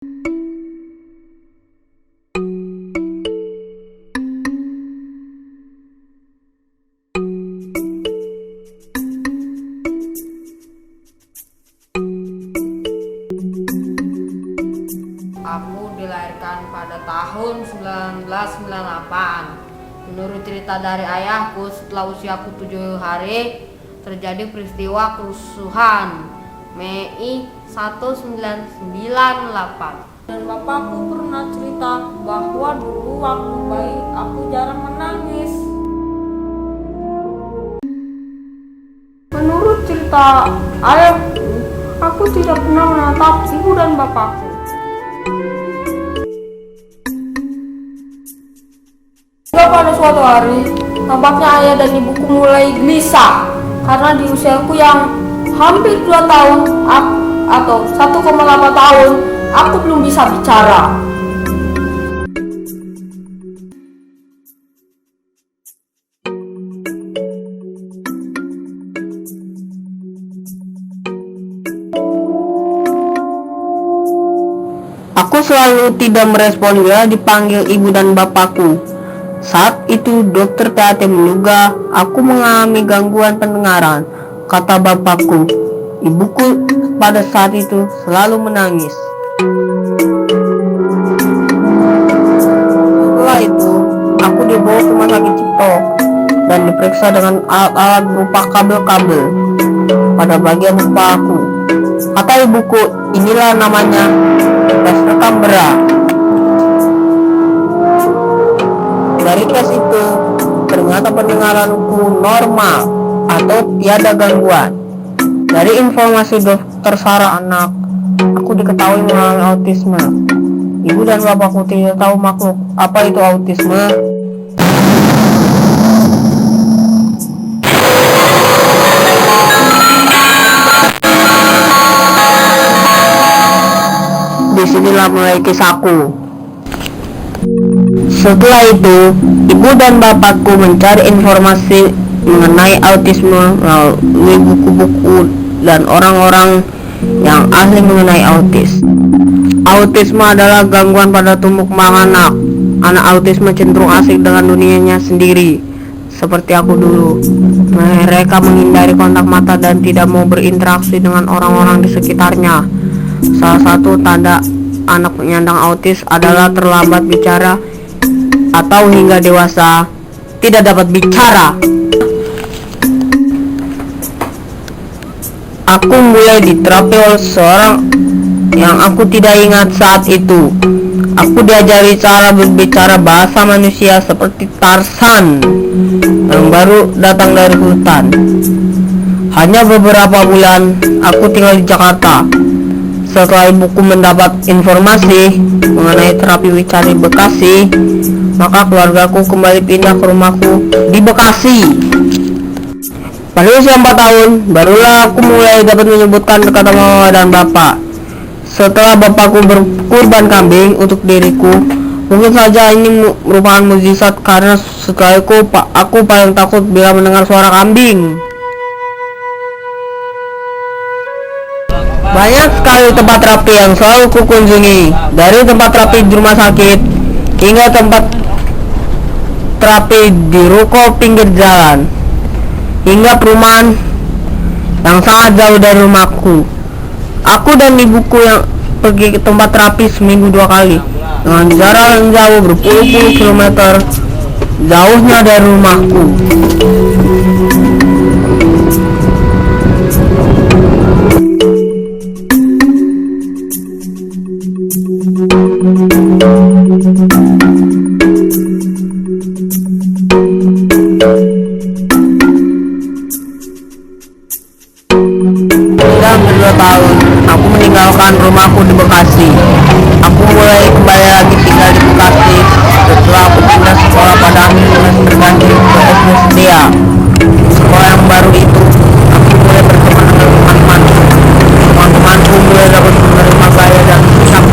Aku dilahirkan pada tahun 1998. Menurut cerita dari ayahku, setelah usiaku 7 hari terjadi peristiwa kerusuhan Mei 1998. Dan bapakku pernah cerita bahwa dulu waktu bayi aku jarang menangis. Menurut cerita ayahku, aku tidak pernah menatap ibu dan bapakku. Hingga pada suatu hari, nampaknya ayah dan ibuku mulai gelisah karena di usiaku yang hampir 2 tahun atau 1,8 tahun, aku belum bisa bicara. Aku selalu tidak merespon bila dipanggil ibu dan bapakku. Saat itu dokter PAT menduga aku mengalami gangguan pendengaran, kata bapakku. Ibuku pada saat itu selalu menangis. Setelah itu, aku dibawa ke rumah sakit Cipto dan diperiksa dengan alat-alat berupa kabel-kabel pada bagian kepalaku. Kata ibuku, inilah namanya tes rekam berat. Dari tes itu, ternyata pendengaranku normal atau tiada gangguan. Dari informasi dokter Sarah anak, aku diketahui mengalami autisme. Ibu dan bapakku tidak tahu makhluk apa itu autisme. Disinilah mulai kisahku. Setelah itu, ibu dan bapakku mencari informasi mengenai autisme melalui buku-buku dan orang-orang yang ahli mengenai autis. Autisme adalah gangguan pada tumbuh kembang anak. Anak autisme cenderung asik dengan dunianya sendiri, seperti aku dulu. Mereka menghindari kontak mata dan tidak mau berinteraksi dengan orang-orang di sekitarnya. Salah satu tanda anak penyandang autis adalah terlambat bicara atau hingga dewasa tidak dapat bicara. Aku mulai diterapi oleh seorang yang aku tidak ingat saat itu. Aku diajari cara berbicara bahasa manusia seperti Tarzan yang baru datang dari hutan. Hanya beberapa bulan aku tinggal di Jakarta. Setelah ibuku mendapat informasi mengenai terapi wicara di Bekasi, maka keluargaku kembali pindah ke rumahku di Bekasi. Pada usia 4 tahun, barulah aku mulai dapat menyebutkan kata mama dan bapak. Setelah bapakku berkurban kambing untuk diriku, mungkin saja ini merupakan mukjizat karena setelah itu aku paling takut bila mendengar suara kambing. Banyak sekali tempat terapi yang selalu kukunjungi, dari tempat terapi di rumah sakit hingga tempat terapi di ruko pinggir jalan, hingga perumahan yang sangat jauh dari rumahku. Aku dan ibuku yang pergi ke tempat terapi seminggu 2 kali, dengan jarak yang jauh berpuluh-puluh kilometer jauhnya dari rumahku. Hampir 2 tahun, aku meninggalkan rumahku di Bekasi. Aku mulai kembali lagi tinggal di Bekasi setelah aku pindah sekolah pada akhir semester ganti ke SD Setia. Di sekolah yang baru itu, aku mulai berteman dengan teman-temanku. Teman-temanku mulai dapat menerima gaya dan sikap.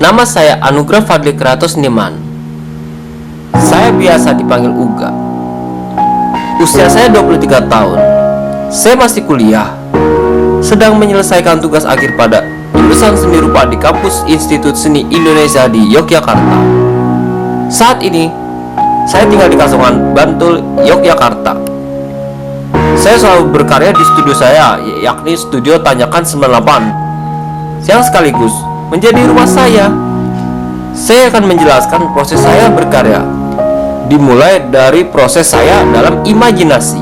Nama saya Anugrah Fadli Kreator Seniman. Saya biasa dipanggil Uga. Usia saya 23 tahun. Saya masih kuliah, sedang menyelesaikan tugas akhir pada jurusan seni rupa di kampus Institut Seni Indonesia di Yogyakarta. Saat ini, saya tinggal di Kasongan, Bantul, Yogyakarta. Saya selalu berkarya di studio saya, yakni Studio Tanjakan 98, yang sekaligus menjadi rumah saya. Saya akan menjelaskan proses saya berkarya, dimulai dari proses saya dalam imajinasi.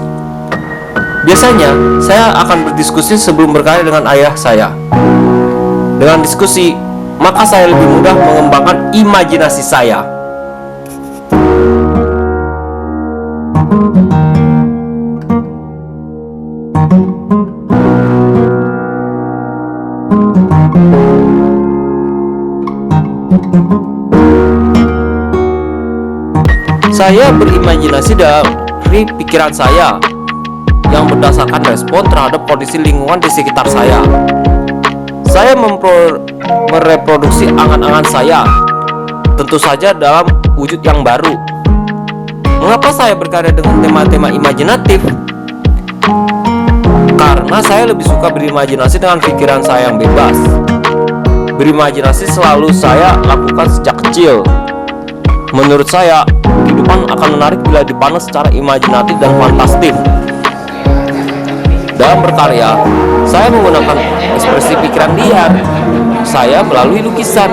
Biasanya, saya akan berdiskusi sebelum berkarya dengan ayah saya. Dengan diskusi, maka saya lebih mudah mengembangkan imajinasi saya. Saya berimajinasi dari pikiran saya yang berdasarkan respon terhadap kondisi lingkungan di sekitar saya. Saya mereproduksi angan-angan saya, tentu saja dalam wujud yang baru. Mengapa saya berkarya dengan tema-tema imajinatif? Karena saya lebih suka berimajinasi dengan pikiran saya yang bebas. Berimajinasi selalu saya lakukan sejak kecil. Menurut saya, kehidupan akan menarik bila dipandang secara imajinatif dan fantastis. Dalam berkarya, saya menggunakan ekspresi pikiran liar saya melalui lukisan.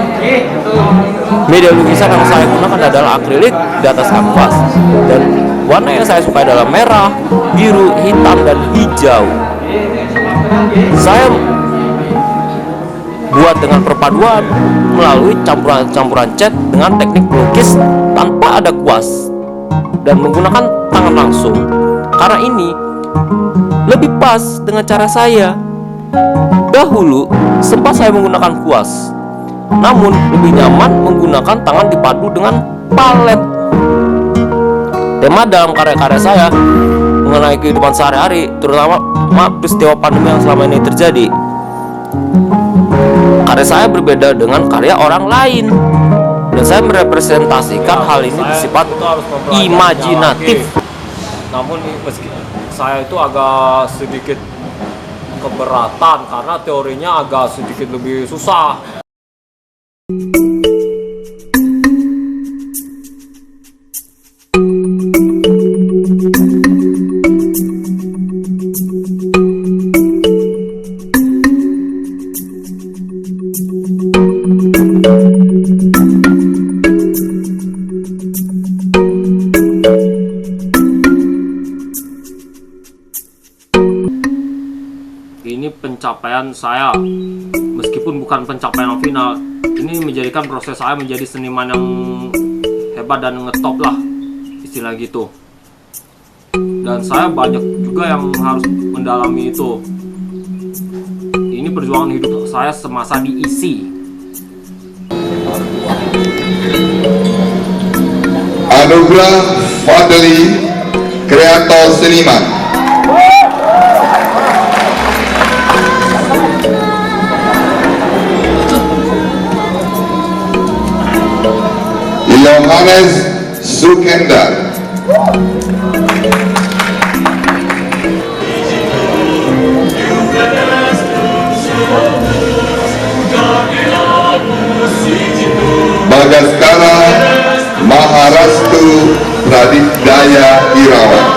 Media lukisan yang saya gunakan adalah akrilik di atas kanvas, dan warna yang saya suka adalah merah, biru, hitam, dan hijau. Saya buat dengan perpaduan melalui campuran cat dengan teknik melukis tanpa ada kuas dan menggunakan tangan langsung. Karena ini lebih pas dengan cara saya. Dahulu sempat saya menggunakan kuas, namun lebih nyaman menggunakan tangan dipadu dengan palet. Tema dalam karya-karya saya mengenai kehidupan sehari-hari, terutama peristiwa pandemi yang selama ini terjadi. Karya saya berbeda dengan karya orang lain, dan saya merepresentasikan hal ini bersifat imajinatif. Namun meski saya itu agak sedikit keberatan karena teorinya agak sedikit lebih susah. Ini pencapaian saya, meskipun bukan pencapaian yang final. Ini menjadikan proses saya menjadi seniman yang hebat dan ngetop lah, istilah gitu. Dan saya banyak juga yang harus mendalami itu. Ini perjuangan hidup saya semasa diisi. Anugrah Fadli Kreator Seniman. Yohanes Sukendar. Bagaskara Maharastu Pradipdaya Irawan.